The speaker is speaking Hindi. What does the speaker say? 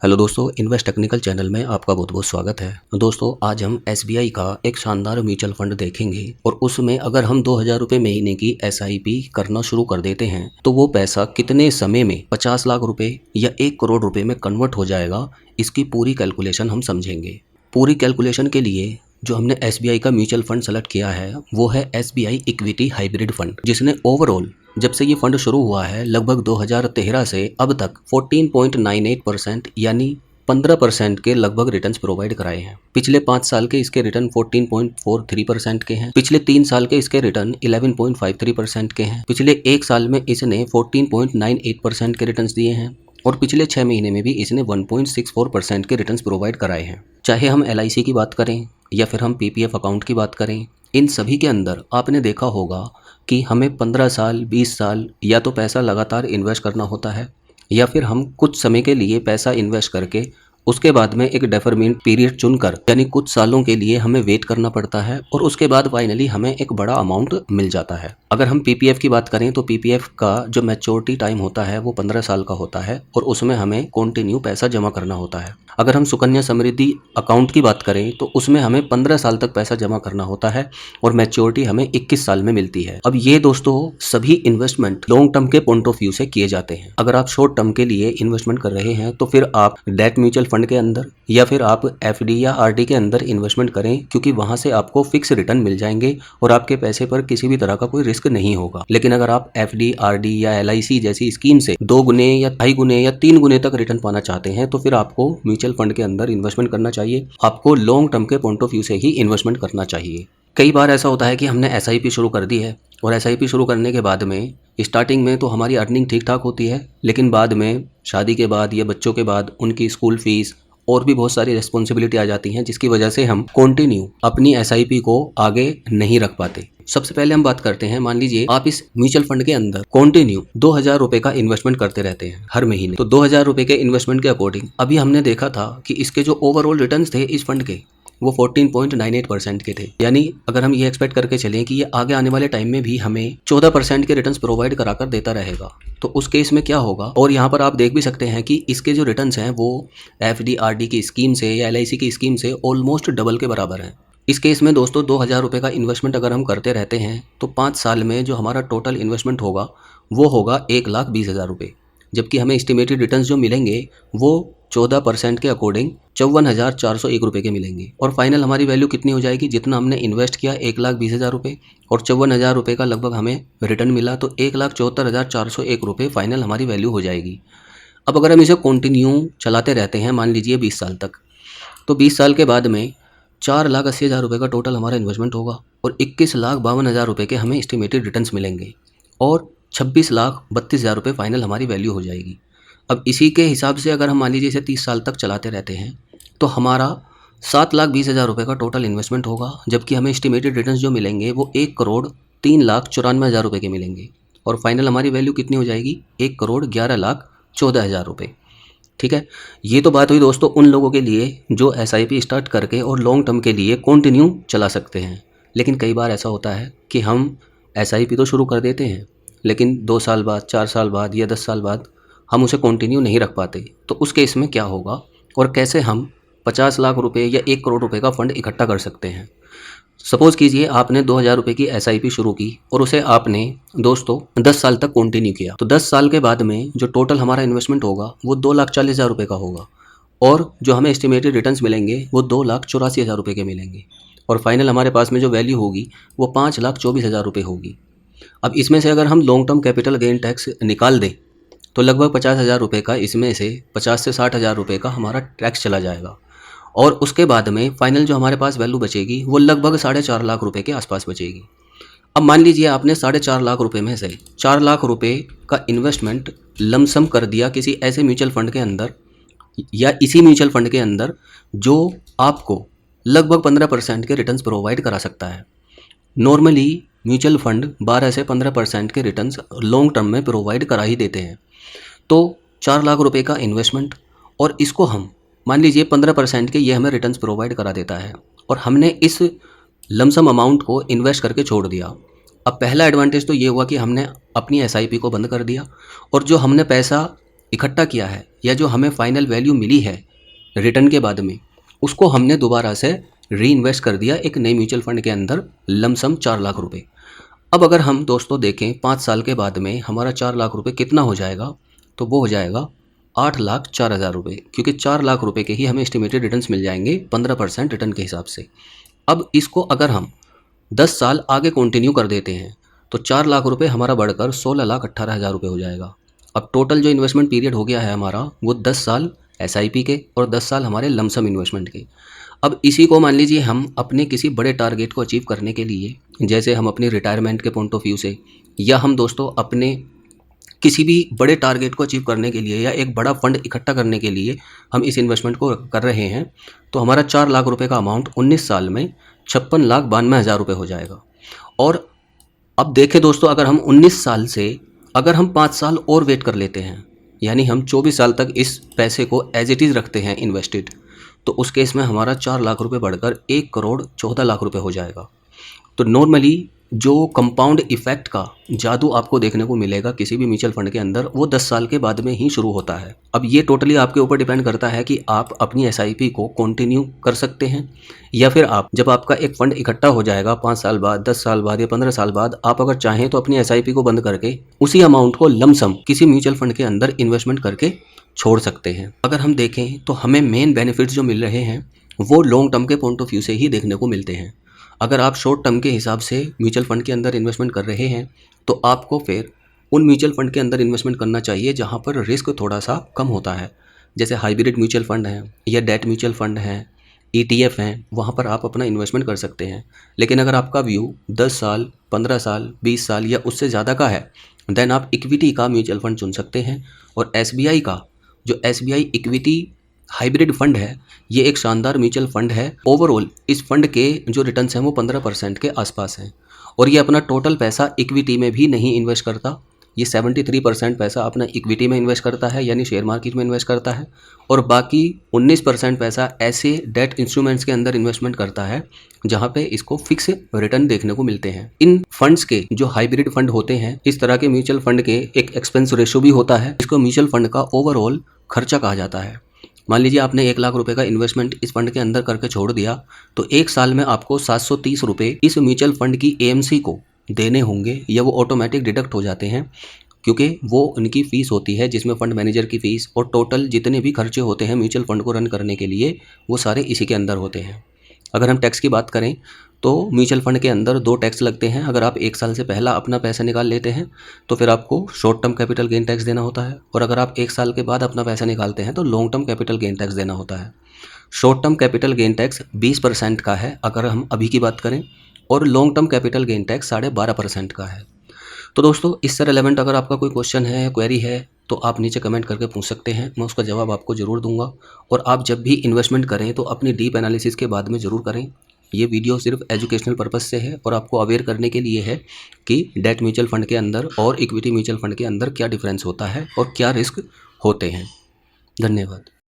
हेलो दोस्तों, इन्वेस्ट टेक्निकल चैनल में आपका बहुत बहुत स्वागत है। दोस्तों, आज हम एसबीआई का एक शानदार म्यूचुअल फंड देखेंगे और उसमें अगर हम 2000 रुपये महीने की एसआईपी करना शुरू कर देते हैं तो वो पैसा कितने समय में 50 लाख रुपए या 1 करोड़ रुपए में कन्वर्ट हो जाएगा, इसकी पूरी कैलकुलेशन हम समझेंगे। पूरी कैलकुलेशन के लिए जो हमने एसबीआई का म्यूचुअल फंड सेलेक्ट किया है वो है एसबीआई इक्विटी हाइब्रिड फंड, जिसने ओवरऑल जब से ये फंड शुरू हुआ है लगभग 2013 से अब तक 14.98% यानी 15% के लगभग रिटर्न्स प्रोवाइड कराए हैं। पिछले 5 साल के इसके रिटर्न 14.43% के हैं। पिछले 3 साल के इसके रिटर्न 11.53% के हैं। पिछले 1 साल में इसने 14.98% के रिटर्न्स दिए हैं और पिछले 6 महीने में भी इसने 1.64% के रिटर्न्स प्रोवाइड कराए हैं। चाहे हम एलआईसी की बात करें या फिर हम पीपीएफ अकाउंट की बात करें, इन सभी के अंदर आपने देखा होगा कि हमें 15 साल 20 साल या तो पैसा लगातार इन्वेस्ट करना होता है या फिर हम कुछ समय के लिए पैसा इन्वेस्ट करके उसके बाद में एक डेफरमेंट पीरियड चुनकर यानी कुछ सालों के लिए हमें वेट करना पड़ता है और उसके बाद फाइनली हमें एक बड़ा अमाउंट मिल जाता है। अगर हम पीपीएफ की बात करें तो पीपीएफ का जो मैच्योरिटी टाइम होता है वो 15 साल का होता है और उसमें हमें कंटिन्यू पैसा जमा करना होता है। अगर हम सुकन्या समृद्धि अकाउंट की बात करें तो उसमें हमें 15 साल तक पैसा जमा करना होता है और मैच्योरिटी हमें 21 साल में मिलती है। अब ये दोस्तों सभी इन्वेस्टमेंट लॉन्ग टर्म के पॉइंट ऑफ व्यू से किए जाते हैं। अगर आप शॉर्ट टर्म के लिए इन्वेस्टमेंट कर रहे हैं तो फिर आप डेट म्यूचुअल फंड के अंदर या फिर आप एफडी या आरडी के अंदर इन्वेस्टमेंट करें, क्योंकि वहां से आपको फिक्स रिटर्न मिल जाएंगे और आपके पैसे पर किसी भी तरह का कोई रिस्क नहीं होगा। लेकिन अगर आप एफडी आरडी या एलआईसी जैसी स्कीम से 2 गुने या 2.5 गुने या 3 गुने तक रिटर्न पाना चाहते हैं तो फिर आपको म्यूचुअल फंड के अंदर इन्वेस्टमेंट करना चाहिए। आपको लॉन्ग टर्म के पॉइंट ऑफ व्यू से ही इन्वेस्टमेंट करना चाहिए। कई बार ऐसा होता है कि हमने एसआईपी शुरू कर दी है और एसआईपी शुरू करने के बाद में स्टार्टिंग में तो हमारी अर्निंग ठीक ठाक होती है, लेकिन बाद में शादी के बाद या बच्चों के बाद उनकी स्कूल फीस और भी बहुत सारी रिस्पॉन्सिबिलिटी आ जाती हैं, जिसकी वजह से हम कंटिन्यू अपनी एसआईपी को आगे नहीं रख पाते। सबसे पहले हम बात करते हैं, मान लीजिए आप इस म्यूचुअल फंड के अंदर कंटिन्यू 2000 रुपए का इन्वेस्टमेंट करते रहते हैं हर महीने। तो 2000 रुपए के इन्वेस्टमेंट के अकॉर्डिंग अभी हमने देखा था कि इसके जो ओवरऑल रिटर्न्स थे इस फंड के वो 14.98% के थे। यानी अगर हम ये एक्सपेक्ट करके चलें कि ये आगे आने वाले टाइम में भी हमें 14% के रिटर्न्स प्रोवाइड कराकर देता रहेगा तो उस केस में क्या होगा। और यहाँ पर आप देख भी सकते हैं कि इसके जो रिटर्न्स हैं वो एफडी आरडी की स्कीम से या एलआईसी की स्कीम से ऑलमोस्ट डबल के बराबर हैं। इस केस में दोस्तों 2000 रुपये का इन्वेस्टमेंट अगर हम करते रहते हैं तो 5 साल में जो हमारा टोटल इन्वेस्टमेंट होगा वो होगा 1,20,000 रुपये, जबकि हमें एस्टिमेटेड रिटर्न्स जो मिलेंगे वो 14% के अकॉर्डिंग 54,401 रुपये के मिलेंगे। और फाइनल हमारी वैल्यू कितनी हो जाएगी, जितना हमने इन्वेस्ट किया 1,20,000 रुपये और 54,000 रुपये का लगभग हमें रिटर्न मिला, तो 1,74,401 रुपये फाइनल हमारी वैल्यू हो जाएगी। अब अगर हम इसे कंटिन्यू चलाते रहते हैं मान लीजिए 20 साल तक, तो 20 साल के बाद में 4,80,000 रुपये का टोटल हमारा इन्वेस्टमेंट होगा और 21,52,000 रुपये के हमें एस्टिमेटेड रिटर्न्स मिलेंगे और 26,32,000 रुपये फाइनल हमारी वैल्यू हो जाएगी। अब इसी के हिसाब से अगर हम मान लीजिए इसे 30 साल तक चलाते रहते हैं तो हमारा 7,20,000 रुपये का टोटल इन्वेस्टमेंट होगा, जबकि हमें एस्टिमेटेड रिटर्न्स जो मिलेंगे वो 1,03,94,000 रुपये के मिलेंगे और फाइनल हमारी वैल्यू कितनी हो जाएगी 1,11,14,000 रुपये। ठीक है, ये तो बात हुई दोस्तों उन लोगों के लिए जो एसआईपी स्टार्ट करके और लॉन्ग टर्म के लिए कंटिन्यू चला सकते हैं। लेकिन कई बार ऐसा होता है कि हम एसआईपी तो शुरू कर देते हैं लेकिन 2 साल बाद 4 साल बाद या 10 साल बाद हम उसे कंटिन्यू नहीं रख पाते। तो उस केस में क्या होगा और कैसे हम 50 लाख रुपए या 1 करोड़ रुपए का फंड इकट्ठा कर सकते हैं। सपोज कीजिए आपने 2000 रुपये की एसआईपी शुरू की और उसे आपने दोस्तों 10 साल तक कंटिन्यू किया, तो 10 साल के बाद में जो टोटल हमारा इन्वेस्टमेंट होगा वो 2,40,000 रुपये का होगा और जो हमें एस्टिमेटेड रिटर्न्स मिलेंगे वो 2,84,000 रुपये के मिलेंगे और फाइनल हमारे पास में जो वैल्यू होगी वो 5,24,000 रुपये होगी। अब इसमें से अगर हम long term capital gain tax निकाल दें तो लगभग 50,000 रुपये का इसमें से 50 से 60,000 रुपये का हमारा टैक्स चला जाएगा और उसके बाद में फाइनल जो हमारे पास वैल्यू बचेगी वो लगभग 4.5 लाख रुपए के आसपास बचेगी। अब मान लीजिए आपने 4.5 लाख रुपए में से 4 लाख रुपए का इन्वेस्टमेंट लमसम कर दिया किसी ऐसे म्यूचुअल फंड के अंदर या इसी म्यूचुअल फंड के अंदर जो आपको लगभग 15% के रिटर्न्स प्रोवाइड करा सकता है। नॉर्मली म्यूचुअल फंड 12 से 15% के रिटर्न्स लॉन्ग टर्म में प्रोवाइड करा ही देते हैं। तो 4 लाख रुपए का इन्वेस्टमेंट और इसको हम मान लीजिए 15% के ये हमें रिटर्न्स प्रोवाइड करा देता है और हमने इस लमसम अमाउंट को इन्वेस्ट करके छोड़ दिया। अब पहला एडवांटेज तो ये हुआ कि हमने अपनी एसआईपी को बंद कर दिया और जो हमने पैसा इकट्ठा किया है या जो हमें फाइनल वैल्यू मिली है रिटर्न के बाद में, उसको हमने दोबारा से री इन्वेस्ट कर दिया एक नई म्यूचुअल फंड के अंदर, लमसम 4 लाख रुपए। अब अगर हम दोस्तों देखें 5 साल के बाद में हमारा 4 लाख रुपए कितना हो जाएगा, तो वो हो जाएगा 8,04,000 रुपये, क्योंकि 4 लाख रुपए के ही हमें एस्टिमेटेड रिटर्न्स मिल जाएंगे 15% रिटर्न के हिसाब से। अब इसको अगर हम 10 साल आगे कंटिन्यू कर देते हैं तो 4 लाख रुपए हमारा बढ़कर 16,18,000 रुपये हो जाएगा। अब टोटल जो इन्वेस्टमेंट पीरियड हो गया है हमारा वो 10 साल SIP के और 10 साल हमारे लमसम इन्वेस्टमेंट के। अब इसी को मान लीजिए हम अपने किसी बड़े टारगेट को अचीव करने के लिए, जैसे हम अपनी रिटायरमेंट के पॉइंट ऑफ व्यू से, या हम दोस्तों अपने किसी भी बड़े टारगेट को अचीव करने के लिए या एक बड़ा फंड इकट्ठा करने के लिए हम इस इन्वेस्टमेंट को कर रहे हैं, तो हमारा 4 लाख रुपए का अमाउंट 19 साल में 56,92,000 रुपये हो जाएगा। और अब देखें दोस्तों, अगर हम 19 साल से अगर हम 5 साल और वेट कर लेते हैं, यानी हम 24 साल तक इस पैसे को एज इट इज़ रखते हैं इन्वेस्टेड, तो उस केस में हमारा 4 लाख रुपए बढ़कर 1,14,00,000 रुपये हो जाएगा। तो नॉर्मली जो कंपाउंड इफेक्ट का जादू आपको देखने को मिलेगा किसी भी म्यूचुअल फंड के अंदर, वो 10 साल के बाद में ही शुरू होता है। अब ये टोटली आपके ऊपर डिपेंड करता है कि आप अपनी SIP को कंटिन्यू कर सकते हैं, या फिर आप जब आपका एक फंड इकट्ठा हो जाएगा 5 साल बाद, 10 साल बाद या 15 साल बाद, आप अगर चाहें तो अपनी SIP को बंद करके उसी अमाउंट को लमसम किसी म्यूचुअल फंड के अंदर इन्वेस्टमेंट करके छोड़ सकते हैं। अगर हम देखें तो हमें मेन बेनिफिट्स जो मिल रहे हैं वो लॉन्ग टर्म के पॉइंट ऑफ व्यू से ही देखने को मिलते हैं। अगर आप शॉर्ट टर्म के हिसाब से म्यूचुअल फंड के अंदर इन्वेस्टमेंट कर रहे हैं तो आपको फिर उन म्यूचुअल फंड के अंदर इन्वेस्टमेंट करना चाहिए जहां पर रिस्क थोड़ा सा कम होता है, जैसे हाइब्रिड म्यूचुअल फंड है या डेट म्यूचुअल फंड है, ETF हैं, वहां पर आप अपना इन्वेस्टमेंट कर सकते हैं। लेकिन अगर आपका व्यू 10 साल, 15 साल, 20 साल या उससे ज़्यादा का है, देन आप इक्विटी का म्यूचुअल फंड चुन सकते हैं। और SBI का जो SBI इक्विटी हाइब्रिड फंड है, ये एक शानदार म्यूचुअल फंड है। ओवरऑल इस फंड के जो रिटर्न्स हैं वो 15% के आसपास हैं, और ये अपना टोटल पैसा इक्विटी में भी नहीं इन्वेस्ट करता। ये 73% पैसा अपना इक्विटी में इन्वेस्ट करता है, यानी शेयर मार्केट में इन्वेस्ट करता है, और बाकी 19% पैसा ऐसे डेट इंस्ट्रूमेंट्स के अंदर इन्वेस्टमेंट करता है जहाँ पे इसको फिक्स रिटर्न देखने को मिलते हैं। इन फंड्स के जो हाइब्रिड फंड होते हैं, इस तरह के म्यूचुअल फंड के एक एक्सपेंस रेशो भी होता है, इसको म्यूचुअल फंड का ओवरऑल खर्चा कहा जाता है। मान लीजिए आपने 1 लाख रुपए का इन्वेस्टमेंट इस फंड के अंदर करके छोड़ दिया, तो 1 साल में आपको 730 रुपये इस म्यूचुअल फंड की AMC को देने होंगे, या वो ऑटोमेटिक डिडक्ट हो जाते हैं, क्योंकि वो उनकी फ़ीस होती है जिसमें फंड मैनेजर की फ़ीस और टोटल जितने भी खर्चे होते हैं म्यूचुअल फंड को रन करने के लिए, वो सारे इसी के अंदर होते हैं। अगर हम टैक्स की बात करें तो म्यूचुअल फंड के अंदर 2 टैक्स लगते हैं। अगर आप 1 साल से पहला अपना पैसा निकाल लेते हैं तो फिर आपको short term capital gain tax देना होता है, और अगर आप 1 साल के बाद अपना पैसा निकालते हैं तो long term capital gain tax देना होता है। Short term capital gain tax 20% का है अगर हम अभी की बात करें, और long term capital gain tax 12.5% का है। तो दोस्तों, इससे रिलेवेंट अगर आपका कोई क्वेश्चन है, क्वेरी है, तो आप नीचे कमेंट करके पूछ सकते हैं, मैं उसका जवाब आपको ज़रूर दूंगा। और आप जब भी इन्वेस्टमेंट करें तो अपनी डीप एनालिसिस के बाद में ज़रूर करें। ये वीडियो सिर्फ एजुकेशनल पर्पस से है और आपको अवेयर करने के लिए है कि डेट म्यूचुअल फंड के अंदर और इक्विटी म्यूचुअल फंड के अंदर क्या डिफरेंस होता है और क्या रिस्क होते हैं। धन्यवाद।